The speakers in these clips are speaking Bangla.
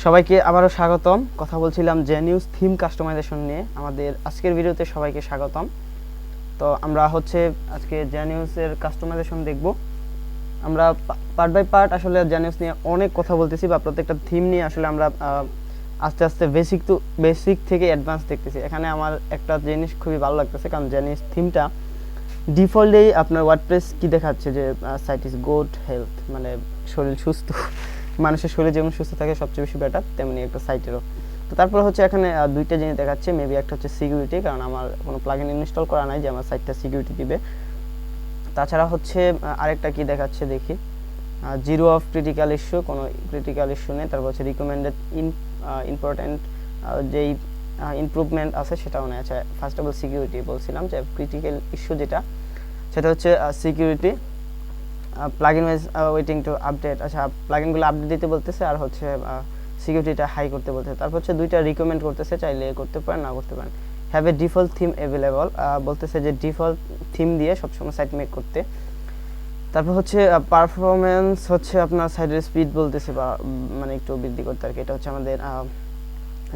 সবাইকে আবারও স্বাগতম। কথা বলছিলাম জেনিউস থিম কাস্টমাইজেশন নিয়ে। আমাদের আজকের ভিডিওতে সবাইকে স্বাগতম। তো আমরা আজকে জেনিউসের কাস্টমাইজেশন দেখব। আমরা পার্ট বাই পার্ট আসলে জেনিউস নিয়ে অনেক কথা বলতেছি, বা প্রত্যেকটা থিম নিয়ে আসলে আমরা আস্তে আস্তে বেসিক থেকে অ্যাডভান্স দেখতেছি। এখানে আমার একটা জিনিস খুবই ভালো লাগতেছে, কারণ জেনিউস থিমটা ডিফল্টেই আপনার ওয়ার্ডপ্রেস কি দেখাচ্ছে যে সাইট ইজ গুড হেলথ, মানে শরীর সুস্থ। মানুষের শরীর যেমন সুস্থ থাকে সবচেয়ে বেশি বেটার, তেমনি একটা সাইটেরও। তো তারপর এখানে দুইটা জিনিস দেখাচ্ছে। মেবি একটা হচ্ছে সিকিউরিটি, কারণ আমার কোনো প্লাগইন ইনস্টল করা নাই যে আমার সাইটটা সিকিউরিটি দিবে। তাছাড়া আরেকটা কি দেখাচ্ছে দেখি, জিরো অফ ক্রিটিক্যাল ইস্যু, কোনো ক্রিটিক্যাল ইস্যু নেই। তারপর রিকমেন্ডেড ইম্পর্টেন্ট যেই ইমপ্রুভমেন্ট আছে সেটাও নেই। আচ্ছা, ফার্স্ট অফ অল সিকিউরিটি বলছিলাম যে ক্রিটিক্যাল ইস্যু সেটা হচ্ছে security plugin wise waiting to update. আচ্ছা, প্লাগইনগুলো আপডেট দিতে বলতেছে, আর সিকিউরিটিটা হাই করতে বলতেছে। তারপর দুইটা রিকমেন্ড করতেছে, চাইলে করতে পারেন না করতে পারেন। Have a default theme available, বলতেছে যে ডিফল্ট থিম দিয়ে সবসময় সাইট মেক করতে। তারপর পারফরমেন্স আপনার সাইটের স্পিড বলতেছে, বা মানে একটু বৃদ্ধি করতে আর কি। এটা আমাদের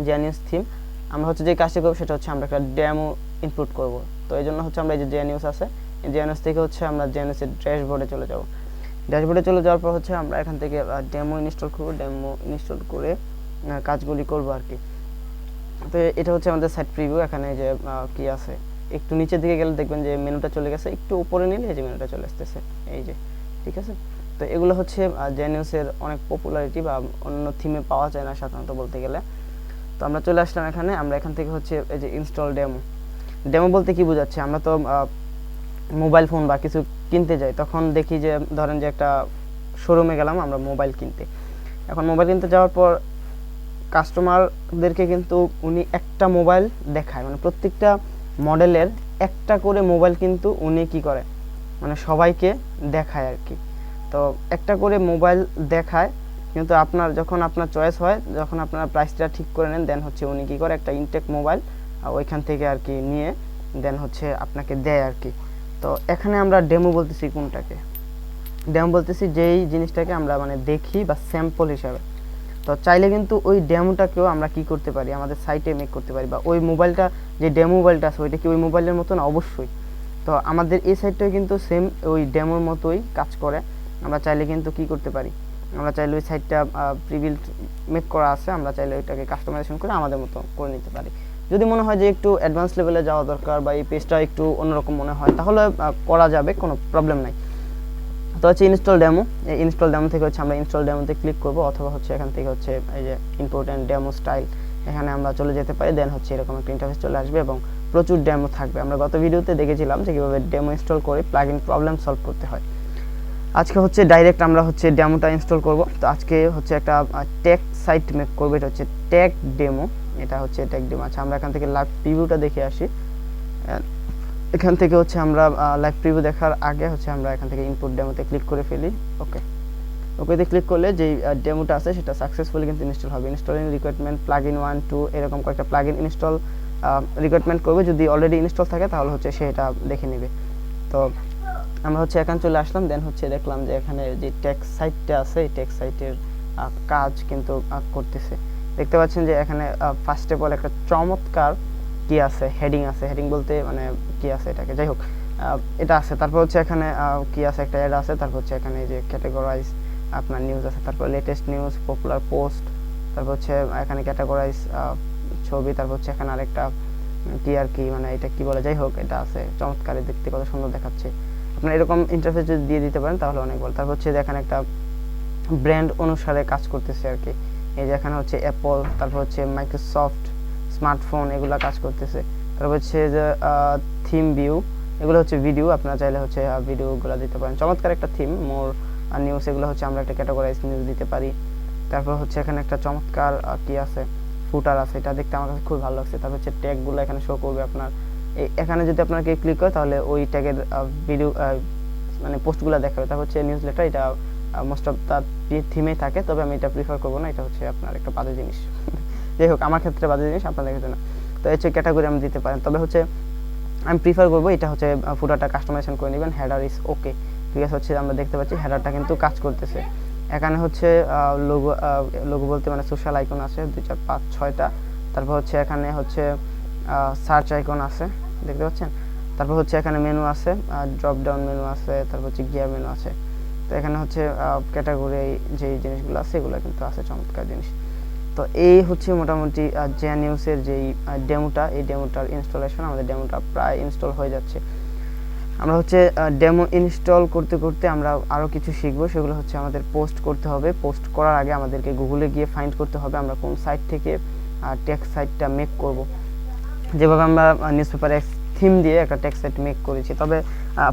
জেনিউস থিম। আমরা যে কাজটা করবো সেটা আমরা একটা ডেমো ইনপুট করব। তো এই জন্য আমরা এই যে জেনিউস আছে, এই জেনিউস থেকে আমরা জেনিউসের ড্যাশবোর্ডে চলে যাব। ড্যাশবোর্ডে চলে যাওয়ার পর আমরা এখান থেকে ডেমো ইনস্টল করব। ডেমো ইনস্টল করে কাজগুলি করব আর কি। তো এটা আমাদের সাইট প্রিভিউ। এখানে যে কি আছে, একটু নিচের দিকে গেলে দেখবেন যে মেনুটা চলে গেছে, একটু উপরে নিলে এই যে মেনুটা চলে আসতেছে, এই যে, ঠিক আছে। তো এগুলো জেনিউসের অনেক পপুলারিটি, বা অন্য থিমে পাওয়া যায় না সাধারণত বলতে গেলে। তো আমরা চলে আসলাম এখানে। আমরা এখান থেকে এই যে ইনস্টল ডেমো। ডেমো বলতে কি বোঝাচ্ছে, আমরা তো মোবাইল ফোন বা কিছু কিনতে যাই, তখন দেখি যে ধরেন যে একটা শোরুমে গেলাম আমরা মোবাইল কিনতে। এখন মোবাইল কিনতে যাওয়ার পর কাস্টমারদেরকে কিন্তু উনি একটা মোবাইল দেখায়, মানে প্রত্যেকটা মডেলের একটা করে মোবাইল কিন্তু উনি কি করে, মানে সবাইকে দেখায় আর কি। তো একটা করে মোবাইল দেখায়, কিন্তু যখন আপনার চয়েস হয়, যখন আপনারা প্রাইসটা ঠিক করে নেন, দেন উনি কি করে একটা ইনটেক মোবাইল ওইখান থেকে আর কি নিয়ে দেন আপনাকে দেয় আর কি। তো এখানে আমরা ডেমো বলতেছি কোনটাকে, ডেমো বলতেছি যেই জিনিসটাকে আমরা মানে দেখি বা স্যাম্পল হিসাবে। তো চাইলে কিন্তু ওই ডেমোটাকেও আমরা কি করতে পারি, আমাদের সাইটে মেক করতে পারি, বা ওই মোবাইলটা যে ডেমো মোবাইলটা আছে ওইটা কি ওই মোবাইলের মতো না, অবশ্যই। তো আমাদের এই সাইটটাও কিন্তু সেম ওই ডেমোর মতোই কাজ করে। আমরা চাইলে কিন্তু কি করতে পারি, আমরা চাইলে ওই সাইটটা প্রিবিল্ড মেক করা আছে, আমরা চাইলে ওইটাকে কাস্টমাইজেশন করে আমাদের মতো করে নিতে পারি। যদি মনে হয় যে একটু অ্যাডভান্স লেভেলে যাওয়া দরকার, বা এই পেজটা একটু অন্যরকম মনে হয়, তাহলে করা যাবে, কোনো প্রবলেম নাই। তো ইনস্টল ডেমো। এই ইনস্টল ডেমো থেকে আমরা ইনস্টল ডেমোতে ক্লিক করব, অথবা এখান থেকে এই যে ইম্পোর্টেন্ট ডেমো স্টাইল, এখানে আমরা চলে যেতে পারি। দেন এরকম একটা ইন্টারফেস চলে আসবে এবং প্রচুর ডেমো থাকবে। আমরা গত ভিডিওতে দেখেছিলাম যে কীভাবে ডেমো ইনস্টল করে প্লাগইন প্রবলেম সলভ করতে হয়। আজকে ডাইরেক্ট আমরা ডেমোটা ইনস্টল করব। তো আজকে একটা ট্যাগ সাইট মেক করব। এটা ট্যাগ ডেমো, এটা ট্যাগ ডেমো। আচ্ছা, আমরা এখান থেকে লাইভ প্রিভিউটা দেখে আসি। এখান থেকে আমরা লাইভ প্রিভিউ দেখার আগে আমরা এখান থেকে ইনপুট ডেমোতে ক্লিক করে ফেলি। ওকেতে ক্লিক করলে যে ডেমোটা আছে সেটা সাকসেসফুলি কিন্তু ইনস্টল হবে। ইনস্টলিং রিকোয়ারমেন্ট প্লাগইন 1 2 এরকম কয়েকটা প্লাগইন ইনস্টল রিকোয়ারমেন্ট করবে। যদি অলরেডি ইনস্টল থাকে তাহলে সেটা দেখে নেবে। তো আমরা এখানে চলে আসলাম। দেন দেখলাম যে এখানে যে টেক্সট সাইটটা আছে, এই টেক্সট সাইটের কাজ কিন্তু করতেছে। দেখতে পাচ্ছেন যে এখানে ফার্স্ট অফ অল একটা চমৎকার কি আছে, হেডিং আছে। হেডিং বলতে মানে কি আছে এটাকে, যাই হোক এটা আছে। তারপর এখানে কি আছে, একটা অ্যাড আছে। তারপর এখানে যে ক্যাটাগরাইজ আপনার নিউজ আছে। তারপর লেটেস্ট নিউজ, পপুলার পোস্ট। তারপর এখানে ক্যাটাগরাইজ ছবি। তারপর এখানে আরেকটা কি আর কি, মানে এটা কি বলে, যাই হোক এটা আছে। চমৎকার, দেখতে কত সুন্দর দেখাচ্ছে। আপনার এরকম ইন্টারফেস যদি দিয়ে দিতে পারেন তাহলে অনেক ভালো। তারপর এখানে একটা ব্র্যান্ড অনুসারে কাজ করতেছে আর কি। এই যে এখানে অ্যাপল, তারপর মাইক্রোসফট স্মার্টফোন, এগুলা কাজ করতেছে। তারপর যে থিম ভিউ, এগুলো ভিডিও। আপনারা চাইলে ভিডিওগুলো দিতে পারেন। চমৎকার একটা থিম। মোর নিউজ, এগুলো আমরা একটা ক্যাটাগরাইজ নিউজ দিতে পারি। তারপর এখানে একটা চমৎকার কি আছে, ফুটার আছে। এটা দেখতে আমার কাছে খুব ভালো লাগছে। তারপর ট্যাগগুলো এখানে শো করবে আপনার। এখানে যদি আপনাকে ক্লিক করে তাহলে ওই ট্যাগের ভিডিও মানে পোস্টগুলো দেখাবে। তারপর নিউজ লেটার, এটা মোস্ট অফ দ্য থিমে থাকে, তবে আমি এটা প্রিফার করবো না। এটা আপনার একটা বাজে জিনিস। যাই হোক, আমার ক্ষেত্রে বাজে জিনিস, আপনাদের ক্ষেত্রে না। তো ক্যাটাগরি আমি দিতে পারেন, তবে আমি প্রিফার করবো এটা ফুটারটা কাস্টমাইজেশন করে নেবেন। হেডার ইজ ওকে, ঠিক আছে। আমরা দেখতে পাচ্ছি হেডারটা কিন্তু কাজ করতেছে। এখানে হচ্ছে লোগো লোগো বলতে মানে সোশ্যাল আইকন আছে 2 4 5 6টা। তারপর হচ্ছে এখানে হচ্ছে সার্চ আইকন আছে, দেখতে পাচ্ছেন। তারপর হচ্ছে এখানে মেনু আছে, ড্রপ ডাউন মেনু আছে, তারপর হচ্ছে গিয়ার মেনু আছে। তো এখানে হচ্ছে ক্যাটাগরি যেই জিনিসগুলো আছে এগুলো কিন্তু আছে, চমৎকার জিনিস। তো এই হচ্ছে মোটামুটি jnews-এর যেই ডেমোটা, এই ডেমোটার ইনস্টলেশন। আমাদের ডেমোটা প্রায় ইনস্টল হয়ে যাচ্ছে। আমরা হচ্ছে ডেমো ইনস্টল করতে করতে আমরা আরও কিছু শিখবো, সেগুলো হচ্ছে আমাদের পোস্ট করতে হবে। পোস্ট করার আগে আমাদেরকে গুগলে গিয়ে ফাইন্ড করতে হবে আমরা কোন সাইট থেকে টেক্সট সাইটটা মেক করব। যেভাবে আমরা নিউজপেপার এক্স থিম দিয়ে একটা টেক্সট সাইট মেক করেছি, তবে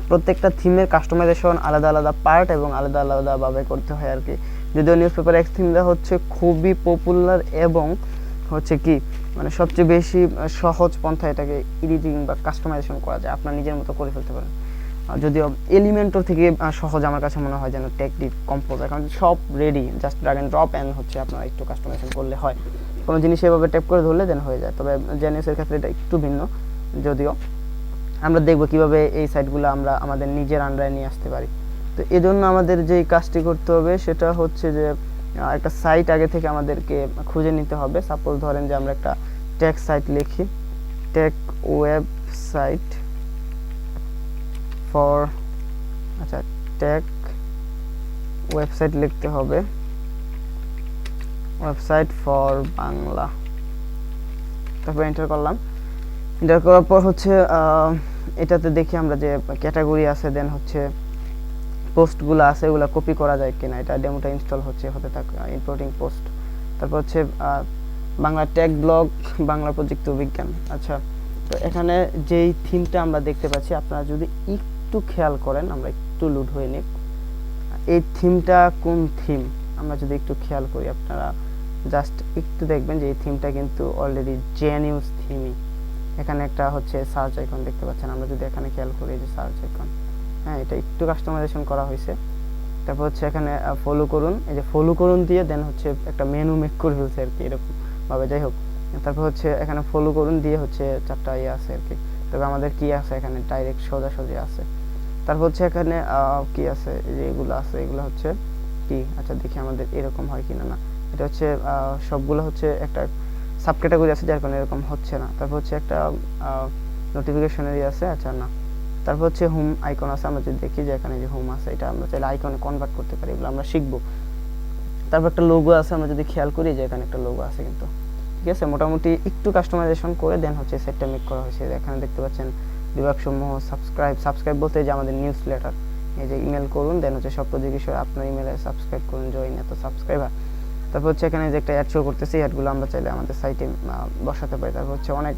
প্রত্যেকটা থিমের কাস্টমাইজেশন আলাদা আলাদা পার্ট এবং আলাদা আলাদাভাবে করতে হয় আর কি। যদিও নিউজপেপার এক্স থিমটা হচ্ছে খুবই পপুলার এবং হচ্ছে কি মানে সবচেয়ে বেশি সহজ পন্থা এটাকে এডিটিং বা কাস্টমাইজেশন করা যায়, আপনার নিজের মতো করে ফেলতে পারেন। যদিও এলিমেন্টর থেকে সহজ আমার কাছে মনে হয় যেন টেকনিক কম্পোজার, কারণ সব ready, just drag and drop and হচ্ছে আপনারা একটু কাস্টমাইজেশন করলে হয়। কোনো জিনিস এভাবে ট্যাপ করে ধরলে দেন হয়ে যায়। তবে জেনিউসের ক্ষেত্রে এটা একটু ভিন্ন। যদিও আমরা দেখবো কিভাবে এই সাইটগুলো আমরা আমাদের নিজের আন্ডারে নিয়ে আসতে পারি। তো এজন্য আমাদের যেই কাজটি করতে হবে সেটা হচ্ছে যে একটা সাইট আগে থেকে আমাদেরকে খুঁজে নিতে হবে। সাপোজ ধরেন যে আমরা একটা টেক সাইট লিখি, টেক ওয়েবসাইট ফর, আচ্ছা টেক ওয়েবসাইট লিখতে হবে, ওয়েবসাইট ফর বাংলা। তারপর এন্টার করলাম। এন্টার করার পর হচ্ছে এটাতে দেখি আমরা যে ক্যাটাগরি আছে, দেন হচ্ছে পোস্টগুলো আছে এগুলো কপি করা যায় কিনা। এটা ডেমোটা ইনস্টল হতে থাকে, ইম্পোর্টিং পোস্ট। তারপর হচ্ছে বাংলা টেক ব্লগ, বাংলা প্রযুক্তি বিজ্ঞান। আচ্ছা, তো এখানে যেই থিমটা আমরা দেখতে পাচ্ছি, আপনারা যদি একটু খেয়াল করেন, আমরা একটু লুড হয়ে নিই, এই থিমটা কোন থিম আমরা যদি একটু খেয়াল করি, আপনারা জাস্ট একটু দেখবেন যে এই থিমটা কিন্তু অলরেডি jnews থিমই। এখানে একটা হচ্ছে সার্চ আইকন দেখতে পাচ্ছেন, আমরা যদি এখানে খেয়াল করি যে সার্চ আইকন, হ্যাঁ এটা একটু কাস্টমাইজেশন করা হয়েছে। তারপর হচ্ছে এখানে ফলো করুন, এই যে ফলো করুন দিয়ে দেন হচ্ছে একটা মেনু মেক করে ফেলছে আর কি, এরকম ভাবে। যাই হোক, তারপর হচ্ছে এখানে ফলো করুন দিয়ে হচ্ছে 4টা ইয়ে আছে আর কি। তবে আমাদের কি আছে এখানে ডাইরেক্ট সোজাসুজি আছে। তারপর হচ্ছে এখানে কি আছে, এই যে এগুলো আছে, এগুলো হচ্ছে কি, আচ্ছা দেখি আমাদের এরকম হয় কিনা। না, এটা হচ্ছে সবগুলো হচ্ছে একটা সাব ক্যাটাগরি আছে, যার কারণে এরকম হচ্ছে না। তারপর হচ্ছে একটা নোটিফিকেশনারি আছে, আচ্ছা না। তারপর হচ্ছে হোম আইকন আছে, আমরা যদি দেখি যে এখানে যে হোম আছে, এটা আমরা চাইলে আইকনে কনভার্ট করতে পারি, এগুলো আমরা শিখবো। তারপর একটা লোগো আছে, আমরা যদি খেয়াল করি যে এখানে একটা লোগো আছে কিন্তু, ঠিক আছে। মোটামুটি একটু কাস্টমাইজেশন করে দেন হচ্ছে সেটটা মেক করা হয়েছে। এখানে দেখতে পাচ্ছেন বিভাগসমূহ, সাবস্ক্রাইব বলতে যে আমাদের নিউজ লেটার, এই যে ইমেল করুন, দেন হচ্ছে সব প্রযুক্তি বিষয়ে আপনার ইমেলে সাবস্ক্রাইব করুন, জয়েন এত সাবস্ক্রাইবার। তারপর হচ্ছে এখানে যে একটা অ্যাড শো করতেছে, অ্যাডগুলো আমরা চাইলে আমাদের সাইটে বসাতে পারি। তারপর হচ্ছে অনেক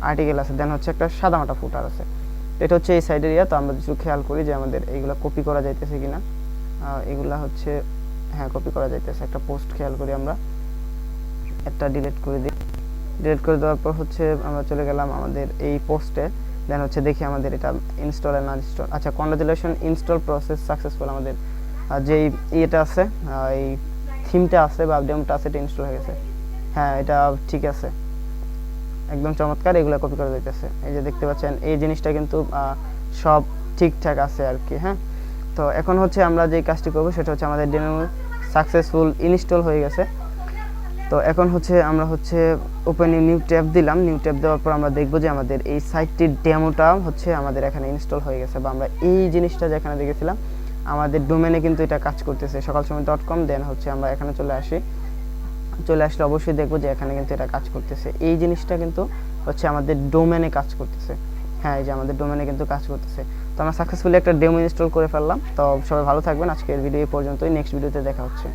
আর্টিকেল আছে, দেন হচ্ছে একটা সাদামাটা ফুটার আছে। এটা হচ্ছে এই সাইডের ইয়া। তো আমরা কিছু খেয়াল করি যে আমাদের এইগুলো কপি করা যাইতেছে কিনা। এগুলা হচ্ছে হ্যাঁ কপি করা যাইতেছে। একটা পোস্ট খেয়াল করি, আমরা একটা ডিলিট করে দিই। ডিলিট করে দেওয়ার পর হচ্ছে আমরা চলে গেলাম আমাদের এই পোস্টে, দেন হচ্ছে দেখি আমাদের এটা ইনস্টল না ইনস্টল। আচ্ছা, কনগ্রাচুলেশন, ইনস্টল প্রসেস সাকসেসফুল। আমাদের যেই ইয়েটা আছে, এই থিমটা আছে বা ডেমোটা আছে, এটা ইনস্টল হয়ে গেছে। হ্যাঁ এটা ঠিক আছে, একদম চমৎকার। এগুলো কপি করা যাইতেছে, এই যে দেখতে পাচ্ছেন এই জিনিসটা কিন্তু সব ঠিকঠাক আছে আর কি। হ্যাঁ, তো এখন হচ্ছে আমরা যে কাজটি করব সেটা হচ্ছে আমাদের ডেমো সাকসেসফুল ইনস্টল হয়ে গেছে। তো এখন হচ্ছে আমরা হচ্ছে ওপেন নিউ ট্যাব দিলাম। নিউ ট্যাব দেওয়ার পর আমরা দেখব যে আমাদের এই সাইটটির ডেমোটা হচ্ছে আমাদের এখানে ইনস্টল হয়ে গেছে, বা আমরা এই জিনিসটা যেখানে দেখেছিলাম আমাদের ডোমেনে কিন্তু এটা কাজ করতেছে, সকালসময়.com। দেন হচ্ছে আমরা এখানে চলে আসলে অবশ্যই দেখবো যে এখানে কিন্তু এটা কাজ করতেছে। এই জিনিসটা কিন্তু হচ্ছে আমাদের ডোমেনে কাজ করতেছে। হ্যাঁ, এই যে আমাদের ডোমেনে কিন্তু কাজ করতেছে। তো আমরা সাকসেসফুলি একটা ডেমো ইনস্টল করে ফেললাম। তো সবাই ভালো থাকবেন, আজকের ভিডিও এই পর্যন্তই, নেক্সট ভিডিওতে দেখা হচ্ছে।